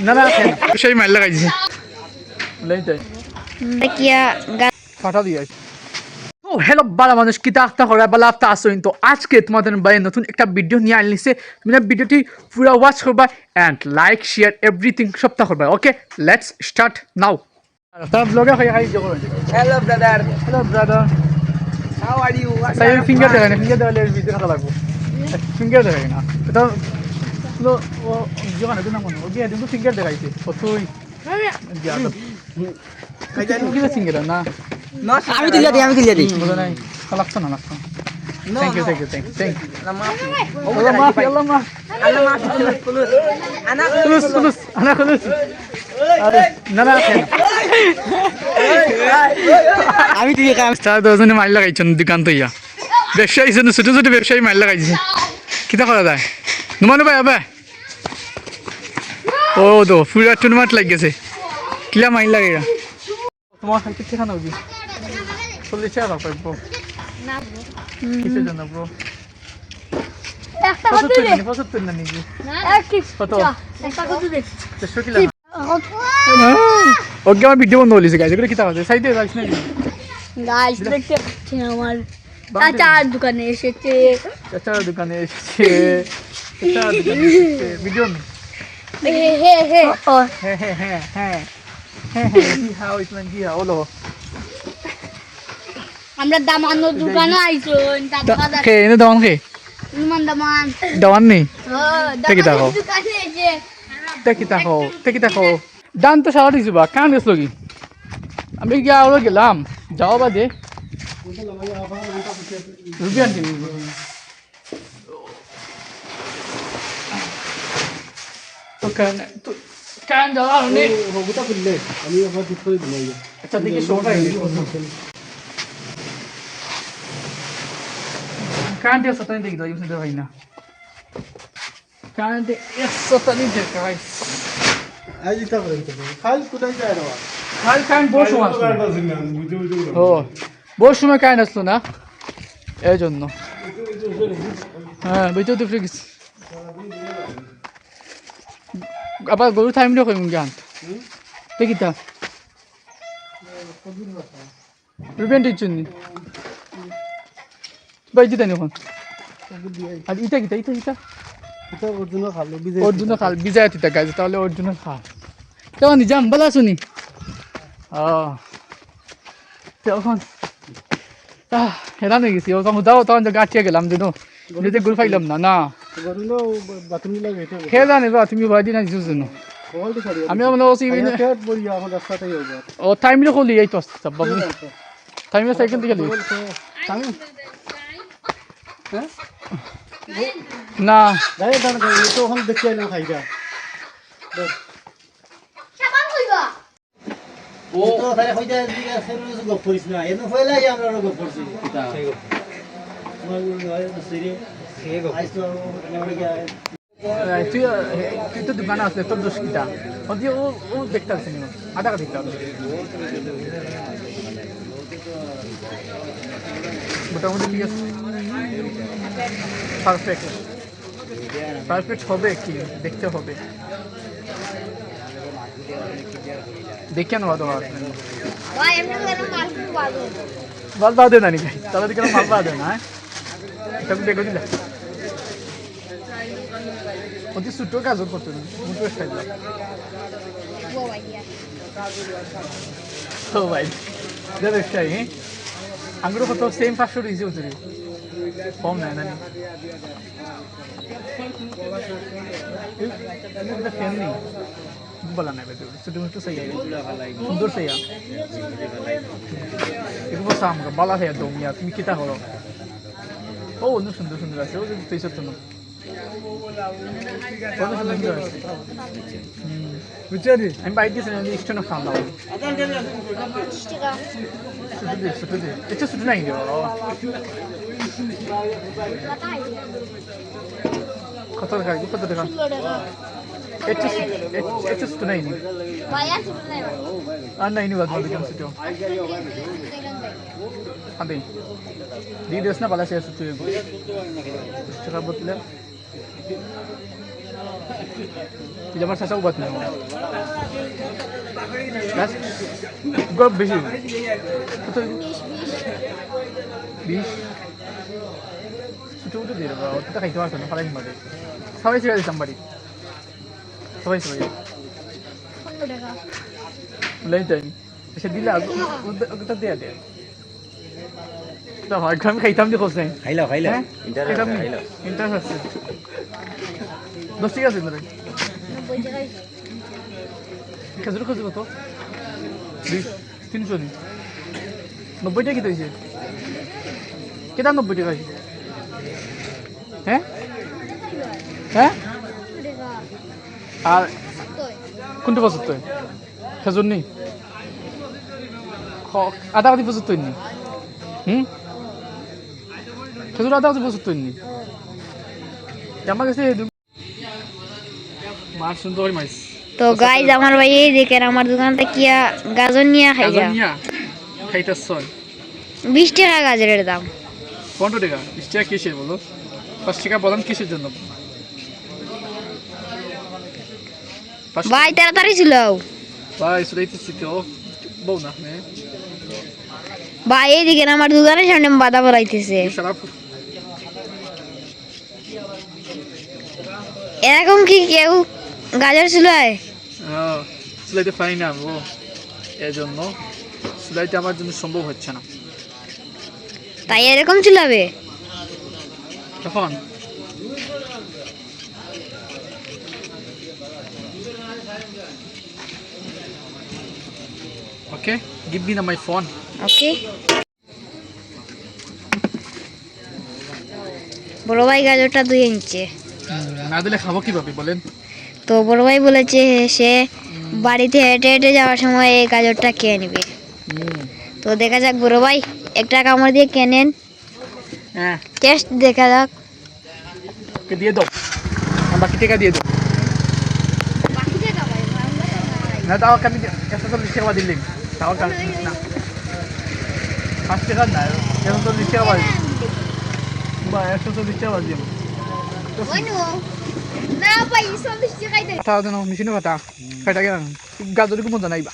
না না সেই মাইল লাগাইছে ফাটা দিয়ে ও হ্যালো বালা মানুষ কি তাক্তা করে বালা আফতা আসুন তো আজকে তোমাদের বাইরে নতুন একটা ভিডিও নিয়ে আনলিছে তুমি ভিডিওটি পুরো ওয়াচ করবা এন্ড লাইক শেয়ার এভরিথিং সবটা করবা ওকে লেটস স্টার্ট নাও তার ব্লগে হয় হাই জগর Hello, brother. Hello brother How are you? What's Sai up? Finger দেখায় না ফিঙ্গার দেখালে ভিডিও খাতা লাগবে ফিঙ্গার দেখায় না এটা লো ও জোগান এটা না মনে ও গিয়ে কিন্তু ফিঙ্গার দেখাইছে ও তুই কি ফিঙ্গার না No, আমি তুলিয়া দিই বুঝা নাই লাগছে না লাগছে No, thank you no. Thank you thank you thank you Allah maafi. Allah maafi Allah maafi Allah maafi. Kulus. Anak خلص خلص انا خلص না না আমি তুলিয়া খাই স্টার দোজনে মাইল লাগাইছেন দোকান তো ইয়া ব্যবসায়ী ছোট ছোট ব্যবসায়ী মাইল লাগাইছে কিতা করা যায় নুমানো ভাই আবে ও তো ফুরা টুর্নামেন্ট লাগ গেছে কিলা মাইল লাগে তোমার খাইতে ঠিক না হবি চল্লিশ টাকা পাইবো না ব্রো কিসের জন্য ব্রো একটা কত দে 75 না নাকি না একটি কত? একটা কত দে 100 কিলা ওকে আমার ভিডিও বন্ধ হলিছে গাইস এগুলো কিতা আছে সাইডে যাইছ না গাইস দেখতে পাচ্ছেন আমার চাচার দোকানে এসেছে চাচার দোকানে এসেছে চাচার দোকানে এসেছে ভিডিও হে হে হে ও হ্যাঁ হ্যাঁ হ্যাঁ হ্যাঁ হ্যাঁ কি হাও ইতমান কি হাও লো আমরা দামানোর দোকানে আইছুন দাদা কে এনে দাওয়ান কে দামান দাওয়ান নেই ও দেখি দেখো। দামানোর দোকানে এসে দেখি দেখো ডান তো সারা দিছো বা কান গেছ লগি আমি গিয়া আলো গেলাম যাও বাদে রুবিয়ান দিন তো কান যাওয়া নে রঘুটা করলে আমি আবার ঠিক করে দিলাই আচ্ছা দেখি শোটা কান দিয়ে সতানি দেখি দাও ইউজ ভাই না কান দিয়ে সতানি দেখি গাইস আজ ইতা করে তো খাল কোথায় যায় রে কাল কান বসু আসলো বুঝে বুঝে ও বহু সময় কারেন্ট আসলো না এই জন্য হ্যাঁ বুঝতে তো ফ্রিজ আবার গরু টাইম রে কইম গান দেখি তা রুবেন টিচুনি বাইজি তানি কোন আর ইটা কিটা ইটা এটা অর্জুন খালো বিজে অর্জুন খাল বিজয় তিতা গাছ তাহলে অর্জুন খা কেমন যাম বলা শুনি তখন হেরান হয়ে গেছি ওখানে যাও তখন গাছিয়ে গেলাম যেন যদি গুল ফাইলাম না না গরুলো বাথরুম লাগে এটা খেলা নেবা তুমি ভয় দিন আইছো যেন কল তো সারি আমি মনে হচ্ছি পেট বড়ি এখন রাস্তাতেই হবে ও টাইমলে খুলি এই তো সব বাবু টাইমলে সাইকেল দিয়ে গেলি আমি হ্যাঁ না গায়ে দান গায়ে তো এখন দেখি না খাইবা সাবান কইবা ও তো তারে হইতা দিকে সেরো গপ করিস না এনো ফয়লাই আমরা গপ করছি এটা তুই তুই তো দোকানে আসলে তোর দোষ কিটা ওদি ও দেখতে আসছে না আধা দেখতে হবে মোটামুটি ঠিক আছে পারফেক্ট পারফেক্ট হবে কি দেখতে হবে দেখে না ভালো হবে ভাই এমনি করে মারতে পারবো মাল বাদে না নাকি তাহলে দিকে মাল বাদে না এটা দেখো দিলা ওদি সুটো কাজ করতে না মুটো স্টাইল ও ভাই তো ভাই দেবে স্টাইল আঙ্গুর কত সেম 500 ইজি হচ্ছে কম না না এটা ফ্যান নেই বলা না বেটা ছোট ছোট সही है সুন্দর সही है এগুলো সাম বালা है দম या তুমি কিটা হলো ও অনেক সুন্দর সুন্দর আছে ও তুই সত্য না কত সুন্দর আছে বুঝলি আমি বাইক দিছি না স্টোন অফ ফান্ড দাও ছোট দে এটা ছোট নাই রে কত টাকা কত টাকা এটা ছোট নাই ভাই আছে না আর নাই নি বাদ দিলাম ছোট আদে দি দেশ না বালা শেষ তুই টাকা বতলে তুই আমার চাচাও বাদ নেই গল্প বেশি কত 20 ছোটো ছোটো দিয়ে দেবো ওটা খাইতে পারছো না ফালাই মাঝে সবাই ছেড়ে দিতাম বাড়ি সবাই সবাই 15 টাকা লাই টাইম সে দিলে ওটা দেয়া দেয় তো হয় আমি খাইতাম যে কোথায় খাইলাও খাইলাও ইন্টারেস্ট আছে 10 টাকা আছে না 90 টাকা খেজুর খেজুর কত 300 নি 90 টাকা কি দিয়েছে কেটা 90 টাকা হ্যাঁ হ্যাঁ 90 টাকা আর 70 কোনটা 75 খেজুর নেই আধা কেজি 75 নি খেজুর আধা কেজি 75 নি আমার কাছে মাছ সুন্দর মাছ তো গাইজ আমার ভাই এই দেখেন আমার দোকানটা কি গাজর নিয়ে খাই যা খাইতেছ 20 টাকা গাজরের দাম 15 টাকা 20 টাকা কিসের বলো 5 টাকা বলেন কিসের জন্য ভাই তাড়াতাড়ি ছিল ভাই সুরাইতেছি তো বউ না নে ভাই এই দেখেন আমার দোকানের সামনে বাধা পড়াইতেছে সারা এরকম কি কেউ গাজর চুলায় সুলাইতে পারি না ও এই জন্য সুলাইতে আমার জন্য সম্ভব হচ্ছে না তাই এরকম চুলাবে তখন okay give me my phone ওকে বড় ভাই গাজরটা ধুয়ে নিচ্ছে না দিলে খাবো কিভাবে বলেন তো বড় ভাই বলেছে সে বাড়িতে হেঁটে হেঁটে যাওয়ার সময় এই গাজরটা খেয়ে নেবে তো দেখা যাক বড় ভাই একটা কামড় দিয়ে কেনেন হ্যাঁ টেস্ট দেখা যাক কে দিয়ে দাও আর বাকি টাকা দিয়ে দাও না তাও আমি 140 টাকা দিলেন তাও না 5 টাকা না 140 টাকা দিলেন বা 140 টাকা দিলেন কথা জানো মেশিনে কথা খাইটা গেলাম গাজর মজা নাইবা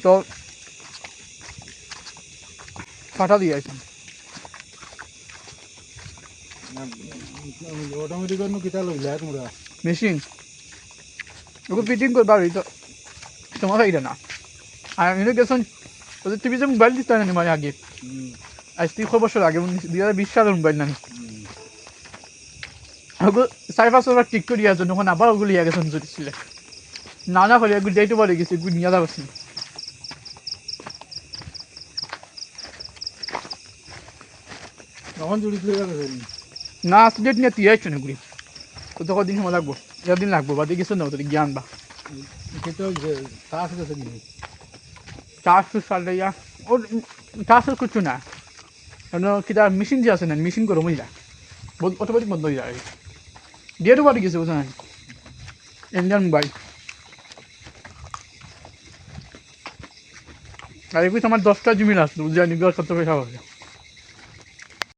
তো কাটা দিয়ে আসলাম অটোমেটিক কিতা লইলা তোমরা মেশিন ওকে ফিটিং করবা তো তোমার এটা না আর আমি গেছেন ওদের টিভিতে মোবাইল দিতে না মানে আগে আজ 3 বছর আগে 2020 সালের মোবাইল না ওগুলো 4-5 বার ঠিক করিয়া জন্য এখন আবার ওগুলো ইয়া গেছেন যদি ছিল না না হলে এগুলো যাইতে পারে গেছে এগুলো নিয়ে যাবো তখন জুড়ি ফিরে যাবে না ডেট নিয়ে তুই আইছো না এগুলি তো তো কদিন সময় লাগবো দিন লাগবো বা দিয়ে কিছু না তোর জ্ঞান বা সেটা কাজ আছে কি চাষ সালে ইয়া ওর চাষ করছো না কেন কিটা মেশিন যে আছে না মেশিন করে মহিলা অটোমেটিক বন্ধ হয়ে যায় দিয়ে বাড়ি গেছে বুঝা নাই ইন্ডিয়ান মোবাইল আর এগুলো আমার 10টা জিমেল আসলো বুঝলি কত পয়সা হবে